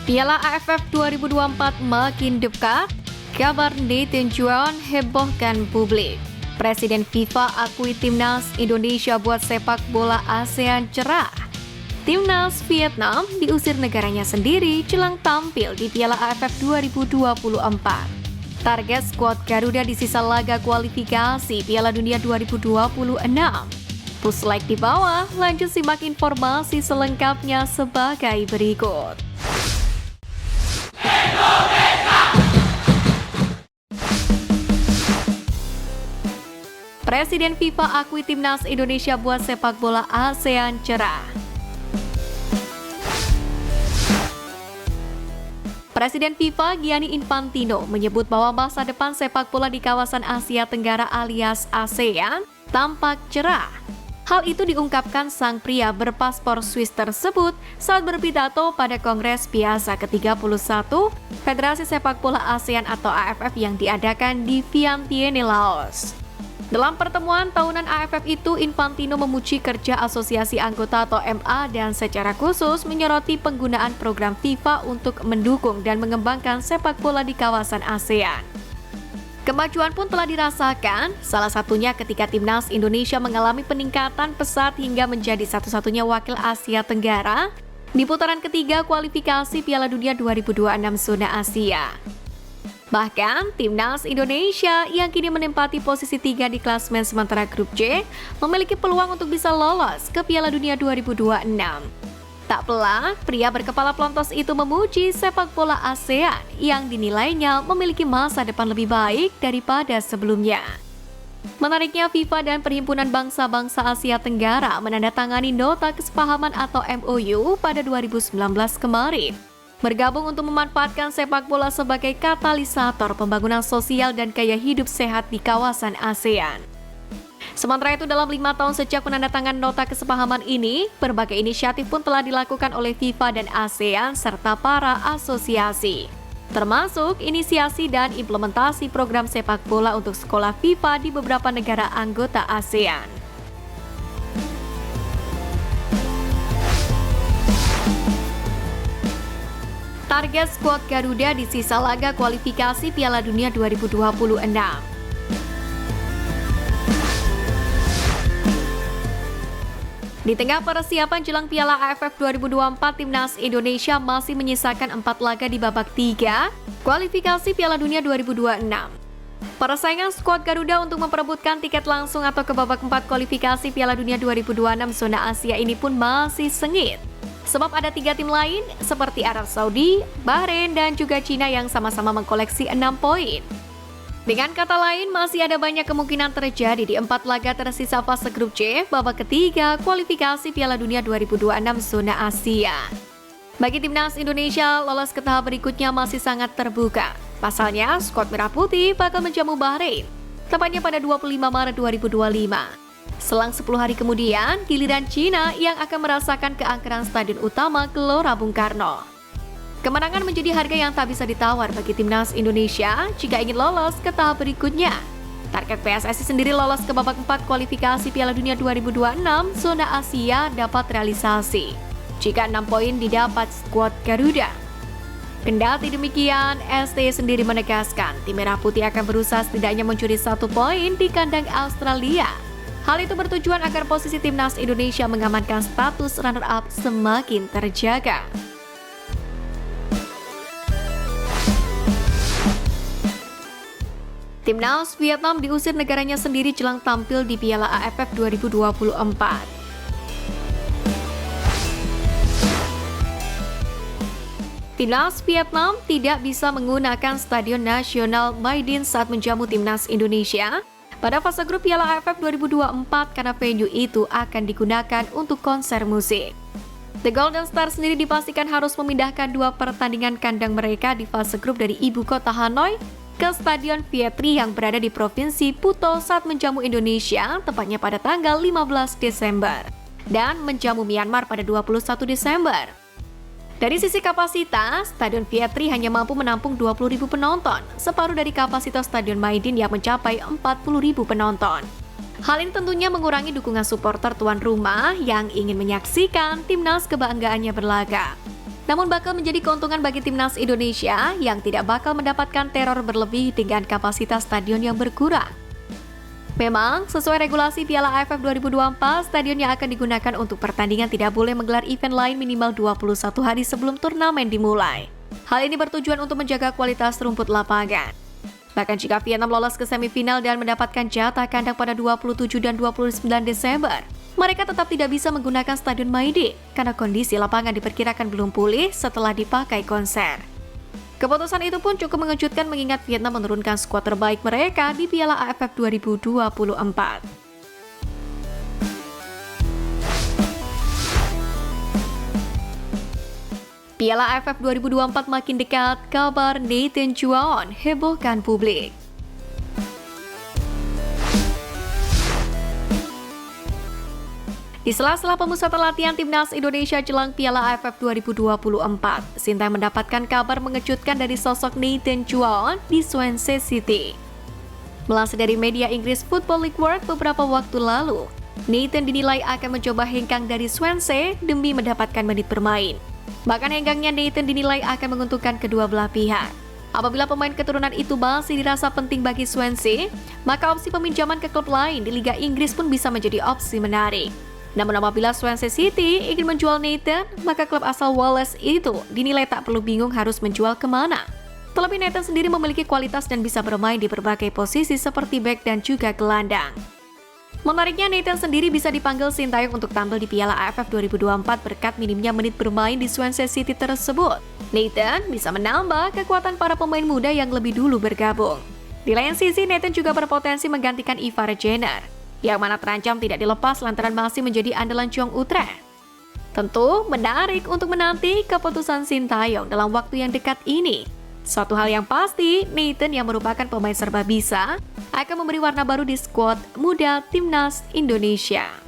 Piala AFF 2024 makin dekat, kabar Nathan Juan hebohkan publik. Presiden FIFA akui timnas Indonesia buat sepak bola ASEAN cerah. Timnas Vietnam diusir negaranya sendiri jelang tampil di Piala AFF 2024. Target skuad Garuda di sisa laga kualifikasi Piala Dunia 2026. Push like di bawah, lanjut simak informasi selengkapnya sebagai berikut. Presiden FIFA akui timnas Indonesia buat sepak bola ASEAN cerah. Presiden FIFA Gianni Infantino menyebut bahwa masa depan sepak bola di kawasan Asia Tenggara alias ASEAN tampak cerah. Hal itu diungkapkan sang pria berpaspor Swiss tersebut saat berpidato pada Kongres Biasa ke-31 Federasi Sepak Bola ASEAN atau AFF yang diadakan di Vientiane, Laos. Dalam pertemuan tahunan AFF itu, Infantino memuji kerja asosiasi anggota atau MA dan secara khusus menyoroti penggunaan program FIFA untuk mendukung dan mengembangkan sepak bola di kawasan ASEAN. Kemajuan pun telah dirasakan, salah satunya ketika timnas Indonesia mengalami peningkatan pesat hingga menjadi satu-satunya wakil Asia Tenggara di putaran ketiga kualifikasi Piala Dunia 2026 zona Asia. Bahkan, timnas Indonesia yang kini menempati posisi 3 di klasemen sementara grup C memiliki peluang untuk bisa lolos ke Piala Dunia 2026. Tak pelak, pria berkepala pelontos itu memuji sepak bola ASEAN yang dinilainya memiliki masa depan lebih baik daripada sebelumnya. Menariknya, FIFA dan Perhimpunan Bangsa-Bangsa Asia Tenggara menandatangani nota kesepahaman atau MOU pada 2019 kemarin. Bergabung untuk memanfaatkan sepak bola sebagai katalisator pembangunan sosial dan gaya hidup sehat di kawasan ASEAN. Sementara itu, dalam 5 tahun sejak penandatangan nota kesepahaman ini, berbagai inisiatif pun telah dilakukan oleh FIFA dan ASEAN serta para asosiasi. Termasuk inisiasi dan implementasi program sepak bola untuk sekolah FIFA di beberapa negara anggota ASEAN. Target skuad Garuda di sisa laga kualifikasi Piala Dunia 2026. Di tengah persiapan jelang Piala AFF 2024, timnas Indonesia masih menyisakan 4 laga di babak 3 kualifikasi Piala Dunia 2026. Persaingan skuad Garuda untuk memperebutkan tiket langsung atau ke babak 4 kualifikasi Piala Dunia 2026 zona Asia ini pun masih sengit. Sebab ada 3 tim lain seperti Arab Saudi, Bahrain, dan juga Cina yang sama-sama mengkoleksi 6 poin. Dengan kata lain, masih ada banyak kemungkinan terjadi di 4 laga tersisa fase grup C babak ketiga kualifikasi Piala Dunia 2026 zona Asia. Bagi timnas Indonesia, lolos ke tahap berikutnya masih sangat terbuka. Pasalnya, skuad Merah Putih bakal menjamu Bahrain, tepatnya pada 25 Maret 2025. Selang 10 hari kemudian, giliran Cina yang akan merasakan keangkeran stadion utama Gelora Bung Karno. Kemenangan menjadi harga yang tak bisa ditawar bagi timnas Indonesia jika ingin lolos ke tahap berikutnya. Target PSSI sendiri lolos ke babak 4 kualifikasi Piala Dunia 2026 zona Asia dapat realisasi jika 6 poin didapat skuad Garuda. Kendati demikian, ST sendiri menegaskan tim Merah Putih akan berusaha setidaknya mencuri 1 poin di kandang Australia. Hal itu bertujuan agar posisi timnas Indonesia mengamankan status runner-up semakin terjaga. Timnas Vietnam diusir negaranya sendiri jelang tampil di Piala AFF 2024. Timnas Vietnam tidak bisa menggunakan Stadion Nasional Mai Dinh saat menjamu timnas Indonesia pada fase grup Piala AFF 2024 karena venue itu akan digunakan untuk konser musik. The Golden Star sendiri dipastikan harus memindahkan 2 pertandingan kandang mereka di fase grup dari ibu kota Hanoi ke Stadion Viet Tri yang berada di Provinsi Phuto saat menjamu Indonesia tepatnya pada tanggal 15 Desember dan menjamu Myanmar pada 21 Desember. Dari sisi kapasitas, Stadion Viet Tri hanya mampu menampung 20.000 penonton, separuh dari kapasitas Stadion Mai Dinh yang mencapai 40.000 penonton. Hal ini tentunya mengurangi dukungan supporter tuan rumah yang ingin menyaksikan timnas kebanggaannya berlaga. namun bakal menjadi keuntungan bagi timnas Indonesia yang tidak bakal mendapatkan teror berlebih dengan kapasitas stadion yang berkurang. Memang, sesuai regulasi Piala AFF 2024, stadion yang akan digunakan untuk pertandingan tidak boleh menggelar event lain minimal 21 hari sebelum turnamen dimulai. Hal ini bertujuan untuk menjaga kualitas rumput lapangan. Bahkan jika Vietnam lolos ke semifinal dan mendapatkan jatah kandang pada 27 dan 29 Desember, mereka tetap tidak bisa menggunakan Stadion Maidi karena kondisi lapangan diperkirakan belum pulih setelah dipakai konser. Keputusan itu pun cukup mengejutkan mengingat Vietnam menurunkan skuad terbaik mereka di Piala AFF 2024. Piala AFF 2024 makin dekat, kabar Nathan Juan hebohkan publik. Di sela-sela pemusatan latihan timnas Indonesia jelang Piala AFF 2024, Sintayong mendapatkan kabar mengejutkan dari sosok Nathan Juan di Swansea City. Melansir dari media Inggris Football League World beberapa waktu lalu, Nathan dinilai akan mencoba hengkang dari Swansea demi mendapatkan menit bermain. Bahkan hengkangnya Nathan dinilai akan menguntungkan kedua belah pihak. Apabila pemain keturunan itu masih dirasa penting bagi Swansea, maka opsi peminjaman ke klub lain di Liga Inggris pun bisa menjadi opsi menarik. Namun apabila Swansea City ingin menjual Nathan, maka klub asal Wales itu dinilai tak perlu bingung harus menjual kemana. Terlebih Nathan sendiri memiliki kualitas dan bisa bermain di berbagai posisi seperti bek dan juga gelandang. Menariknya Nathan sendiri bisa dipanggil Sintayong untuk tampil di Piala AFF 2024 berkat minimnya menit bermain di Swansea City tersebut. Nathan bisa menambah kekuatan para pemain muda yang lebih dulu bergabung. Di lain sisi, Nathan juga berpotensi menggantikan Ivar Jenner, yang mana terancam tidak dilepas lantaran masih menjadi andalan Jong Utrecht. Tentu menarik untuk menanti keputusan Sintayong dalam waktu yang dekat ini. Suatu hal yang pasti, Nathan yang merupakan pemain serba bisa akan memberi warna baru di skuad muda timnas Indonesia.